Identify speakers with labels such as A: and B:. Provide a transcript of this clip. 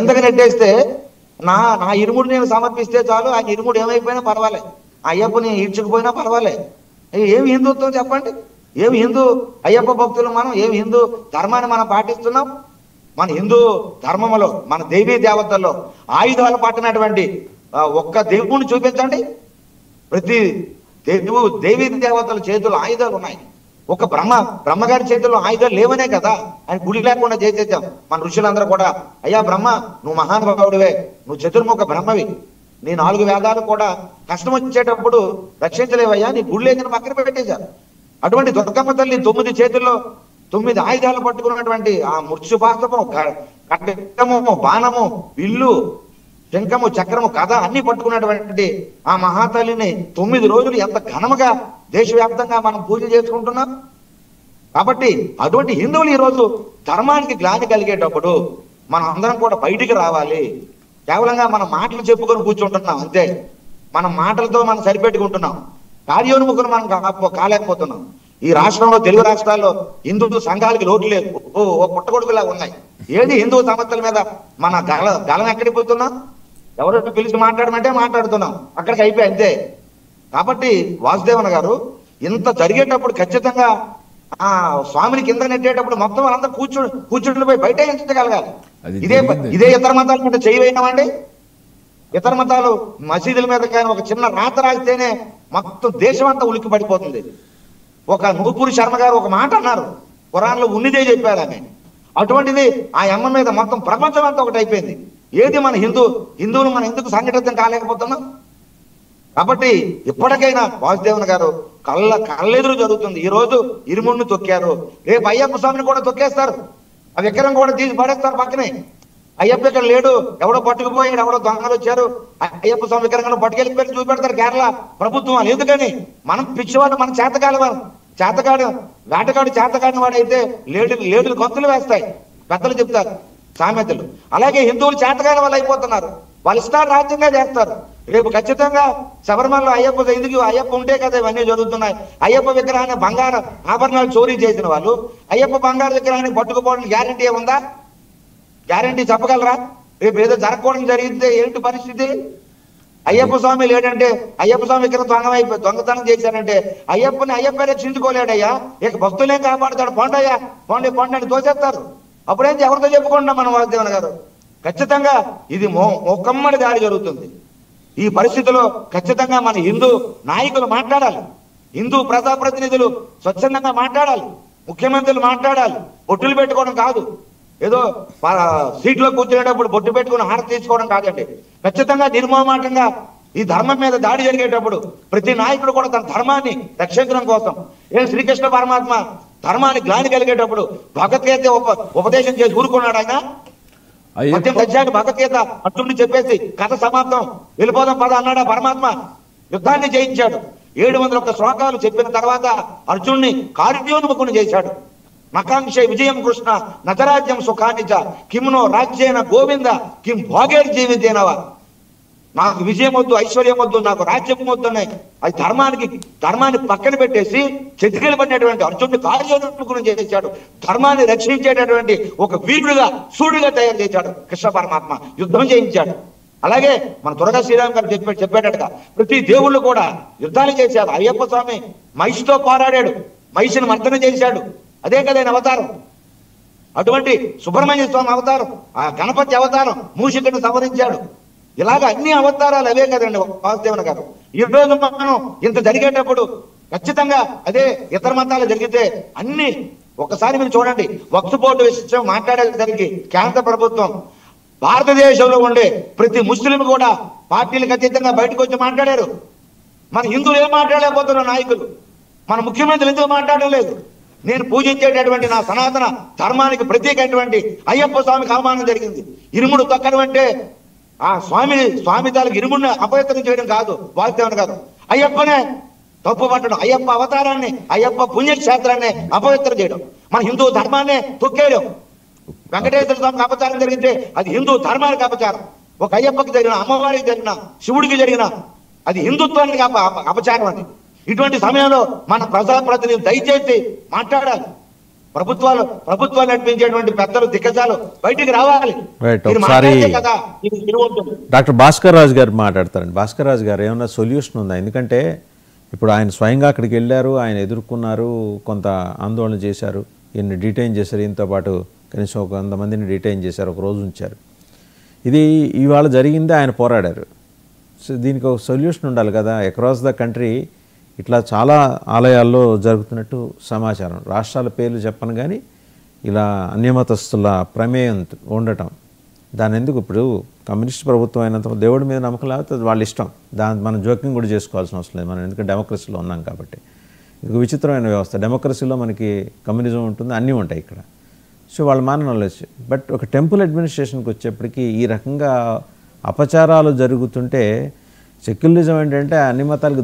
A: ఎందుకు నెట్టేస్తే నా నా ఇరుముడు నేను సమర్పిస్తే చాలు, ఆయన ఇరుముడు ఏమైపోయినా పర్వాలే, అయ్యప్పని ఈడ్చుకుపోయినా పర్వాలే. ఏమి హిందుత్వం చెప్పండి? ఏమి హిందూ అయ్యప్ప భక్తులు మనం? ఏమి హిందూ ధర్మాన్ని మనం పాటిస్తున్నాం? మన హిందూ ధర్మంలో, మన దేవీ దేవతల్లో ఆయుధాలు పట్టినటువంటి ఒక్క దేవుడిని చూపించండి. ప్రతి దేవీ దేవతల చేతుల్లో ఆయుధాలు ఉన్నాయి. ఒక బ్రహ్మగారి చేతుల్లో ఆయుధాలు లేవనే కదా ఆయన గుడి లేకుండా చేసేద్దాం. మన ఋషులందరూ కూడా, అయ్యా బ్రహ్మ, నువ్వు మహానుభావుడివే, నువ్వు చతుర్ముఖ బ్రహ్మవి, నీ 4 వేదాలు కూడా కష్టం వచ్చేటప్పుడు రక్షించలేవయ్యా, నీ గుడి లేదని పక్కన పెట్టేశారు. అటువంటి దుర్గమ్మ తల్లి 9 చేతుల్లో 9 ఆయుధాలు పట్టుకున్నటువంటి ఆ మృత్యుపాస్తము, ఖడ్గము, బాణము, విల్లు, శంఖము, చక్రము, కథ అన్ని పట్టుకున్నటువంటి ఆ మహాతల్లిని 9 రోజులు ఎంత ఘనముగా దేశవ్యాప్తంగా మనం పూజలు చేసుకుంటున్నాం. కాబట్టి అటువంటి హిందువులు ఈరోజు ధర్మానికి గ్లాని కలిగేటప్పుడు మనం అందరం కూడా బయటికి రావాలి. కేవలంగా మన మాటలు చెప్పుకొని కూర్చుంటున్నాం అంతే. మన మాటలతో మనం సరిపెట్టుకుంటున్నాం, కార్యోన్ముఖులు మనం కాలేకపోతున్నాం. ఈ రాష్ట్రంలో, తెలుగు రాష్ట్రాల్లో హిందూ సంఘాలకి లోటు లేదు, ఓ పుట్టగొడుగులా ఉన్నాయి. ఏది హిందూ సమస్యల మీద మన గలం ఎక్కడికి పోతున్నాం? ఎవరైనా పిలిచి మాట్లాడమంటే మాట్లాడుతున్నాం, అక్కడికి అయిపోయి అంతే. కాబట్టి వాసుదేవన్ గారు, ఇంత జరిగేటప్పుడు ఖచ్చితంగా ఆ స్వామిని కింద నెట్టేటప్పుడు మొత్తం వాళ్ళంతా కూర్చుండిపోయి బయట ఎంచగలగాలి. ఇదే ఇతర మతాల మీద చేయవేయమండి. ఇతర మతాలు మసీదుల మీద కానీ ఒక చిన్న రాత రాస్తేనే మొత్తం దేశం అంతా ఉలిక్కి పడిపోతుంది. ఒక నూపూరి శర్మ గారు ఒక మాట అన్నారు, ఖురాన్లో ఉన్నదే చెప్పారు ఆమె. అటువంటిది ఆ అమ్మ మీద మొత్తం ప్రపంచం అంతా ఒకటి అయిపోయింది. ఏది మన హిందువులు మనం ఎందుకు సంఘటితం కాలేకపోతున్నాం? కాబట్టి ఇప్పటికైనా వాసుదేవన్ గారు, కళ్ళెదురు జరుగుతుంది. ఈ రోజు ఇరుముడిని తొక్కారు, రేపు అయ్యప్ప స్వామిని కూడా తొక్కేస్తారు, ఆ విగ్రహం కూడా తీసి పడేస్తారు పక్కనే. అయ్యప్ప ఇక్కడ లేడు, ఎవడో పట్టుకుపోయాడు, ఎవడో దొంగలు వచ్చారు, అయ్యప్ప స్వామి విగ్రహం పట్టుకెళ్ళిపోయి చూపెడతారు కేరళ ప్రభుత్వం. ఎందుకని? మనం పిచ్చివాడు, మన చేతకాడు వేటగాడు చేతకాడిన వాడైతే లేడులు గొంతులు వేస్తాయి, పెద్దలు చెప్తారు సామెతలు. అలాగే హిందువులు చేతకాని వాళ్ళు అయిపోతున్నారు, వాళ్ళు ఇష్టాలు రాజ్యంగా చేస్తారు. రేపు ఖచ్చితంగా శబరిమలలో అయ్యప్ప ఉంటే కదా ఇవన్నీ జరుగుతున్నాయి. అయ్యప్ప విగ్రహాన్ని బంగారు ఆభరణాలు చోరీ చేసిన వాళ్ళు అయ్యప్ప బంగారు విగ్రహాన్ని పట్టుకుపోవడం గ్యారంటీ ఏముందా? గ్యారంటీ చెప్పగలరా? రేపు ఏదో జరగకూడదు జరిగితే ఏంటి పరిస్థితి? అయ్యప్ప స్వామి లేడంటే, అయ్యప్ప స్వామి విగ్రహం దొంగతనం చేశారంటే అయ్యప్ప రక్షించుకోలేడయ్యా, ఇక భక్తులేం కాపాడుతాడు, పొండయ్యా పొండని తోసేస్తారు. అప్పుడేంటి ఎవరితో చెప్పుకుంటున్నాం మనం? వాసుదేవన్ గారు, ఖచ్చితంగా ఇది మొక్కమ్మడి దాడి జరుగుతుంది. ఈ పరిస్థితిలో ఖచ్చితంగా మన హిందూ నాయకులు మాట్లాడాలి, హిందూ ప్రజాప్రతినిధులు స్వచ్ఛందంగా మాట్లాడాలి, ముఖ్యమంత్రులు మాట్లాడాలి. బొట్టులు పెట్టుకోవడం కాదు, ఏదో సీట్లో కూర్చునేటప్పుడు బొట్టు పెట్టుకుని హారతి తీసుకోవడం కాదండి. ఖచ్చితంగా నిర్మమాటంగా ఈ ధర్మం మీద దాడి జరిగేటప్పుడు ప్రతి నాయకుడు కూడా తన ధర్మాన్ని రక్షించడం కోసం, శ్రీకృష్ణ పరమాత్మ ధర్మాన్ని గ్లాని కలిగేటప్పుడు భగవద్గీత ఉపదేశం చేసి ఊరుకున్నాడు ఆయన. 18 అధ్యాయాలు భగవద్గీత అర్జునుడు చెప్పేసి కథ సమాప్తం, వెళ్ళిపోదాం పద అన్నాడు పరమాత్మ. యుద్ధాన్ని జయించాడు. 701 శ్లోకాలు చెప్పిన తర్వాత అర్జునుడిని కార్యోన్ముఖుని చేశాడు. నకాంక్ష విజయం కృష్ణ నచరాజ్యం సుఖానిచ కిమునో రాజ్యేన గోవింద కిం భోగేర్ జీవితేనవా. నాకు విజయం వద్దు, ఐశ్వర్యం వద్దు, నాకు రాజ్యం వద్దున్నాయి. అది ధర్మాన్ని పక్కన పెట్టేసి చెతికిలు పడినటువంటి అర్జునుడిని కార్యోన్ముఖుని చేశాడు. ధర్మాన్ని రక్షించేటటువంటి ఒక వీరుడుగా, సూర్యుడిగా తయారు చేశాడు కృష్ణ పరమాత్మ. యుద్ధం చేయించాడు. అలాగే మన దుర్గా శ్రీరామ్ గారు చెప్పేటట్టుగా ప్రతి దేవుళ్ళు కూడా యుద్ధాలు చేశారు. అయ్యప్ప స్వామి మహిషితో పోరాడాడు, మహిషిని మర్దన చేశాడు, అదే కదా ఆయన అవతారం. అటువంటి సుబ్రహ్మణ్య స్వామి అవతారం, ఆ గణపతి అవతారం, మూషికుడిని సంవరించాడు. ఇలాగ అన్ని అవతారాలు అవే కదండి వాసుదేవన్ గారు. ఈ రోజు మనం ఇంత జరిగేటప్పుడు ఖచ్చితంగా అదే ఇతర మతాలు జరిగితే అన్ని ఒకసారి మీరు చూడండి. వక్ఫ్ బోర్డు విషయం మాట్లాడేసరికి కేంద్ర ప్రభుత్వం భారతదేశంలో ఉండే ప్రతి ముస్లిం కూడా పార్టీలకు అతీతంగా బయటకు వచ్చి మాట్లాడారు. మన హిందువులు ఏం మాట్లాడలేకపోతున్నారు నాయకులు, మన ముఖ్యమంత్రులు ఎందుకు మాట్లాడడం లేదు? నేను పూజించేటటువంటి నా సనాతన ధర్మానికి ప్రత్యేకమైనటువంటి అయ్యప్ప స్వామికి అవమానం జరిగింది. ఇరుముడు తొక్కడం అంటే ఆ స్వామి తాలకు ఇరుముడిని అపవిత్రం చేయడం కాదు వాసుదేవన్ గారు, అయ్యప్పనే తప్పు పట్టడం, అయ్యప్ప అవతారాన్ని, అయ్యప్ప పుణ్యక్షేత్రాన్ని అపవిత్రం చేయడం, మన హిందూ ధర్మాన్ని తొక్కేయడం. వెంకటేశ్వర స్వామికి అపచారం జరిగితే అది హిందూ ధర్మానికి అపచారం. ఒక అయ్యప్పకి జరిగిన, అమ్మవారికి జరిగిన, శివుడికి జరిగిన అది హిందుత్వానికి అపచారం అని. ఇటువంటి సమయంలో మన ప్రజాప్రతినిధులు దయచేసి మాట్లాడాలి. ప్రభుత్వాలు నడిపించేటువంటి పెద్దలు దిగ్గజాలు బయటికి రావాలి.
B: రైట్.
A: మీరు
B: ఒకసారి
A: మాట్లాడితే కదా ఇది విలువ ఉంటుంది.
B: డాక్టర్ భాస్కర్ రాజు గారు మాట్లాడతారండి. భాస్కర్ రాజు గారు ఏమన్నా సొల్యూషన్ ఉందా? ఎందుకంటే ఇప్పుడు ఆయన స్వయంగా అక్కడికి వెళ్ళారు, ఆయన ఎదుర్కొన్నారు, కొంత ఆందోళన చేశారు, ఈయన్ని డిటైన్ చేశారు, ఈయనతో పాటు కనీసం ఒక 100 మందిని డిటైన్ చేశారు, ఒక రోజు ఉంచారు. ఇది ఇవాళ జరిగిందే ఆయన పోరాడారు. సో దీనికి ఒక సొల్యూషన్ ఉండాలి కదా. అక్రాస్ ద కంట్రీ ఇట్లా చాలా ఆలయాల్లో జరుగుతున్నట్టు సమాచారం. రాష్ట్రాల పేర్లు చెప్పను కానీ ఇలా అన్యమతస్తుల ప్రమేయం ఉండటం, దాని ఎందుకు? ఇప్పుడు కమ్యూనిస్ట్ ప్రభుత్వం అయినంత దేవుడి మీద నమ్మకం లేకపోతే వాళ్ళ ఇష్టం, దాని మనం జోక్యం కూడా చేసుకోవాల్సిన అవసరం లేదు. మనం ఎందుకంటే డెమోక్రసీలో ఉన్నాం కాబట్టి. ఇది విచిత్రమైన వ్యవస్థ. డెమోక్రసీలో మనకి కమ్యూనిజం ఉంటుంది, అన్నీ ఉంటాయి ఇక్కడ. సో వాళ్ళు మానవచ్చు. బట్ ఒక టెంపుల్ అడ్మినిస్ట్రేషన్కి వచ్చేప్పటికి ఈ రకంగా అపచారాలు జరుగుతుంటే సెక్యులరిజం ఏంటంటే అన్ని మతాలకు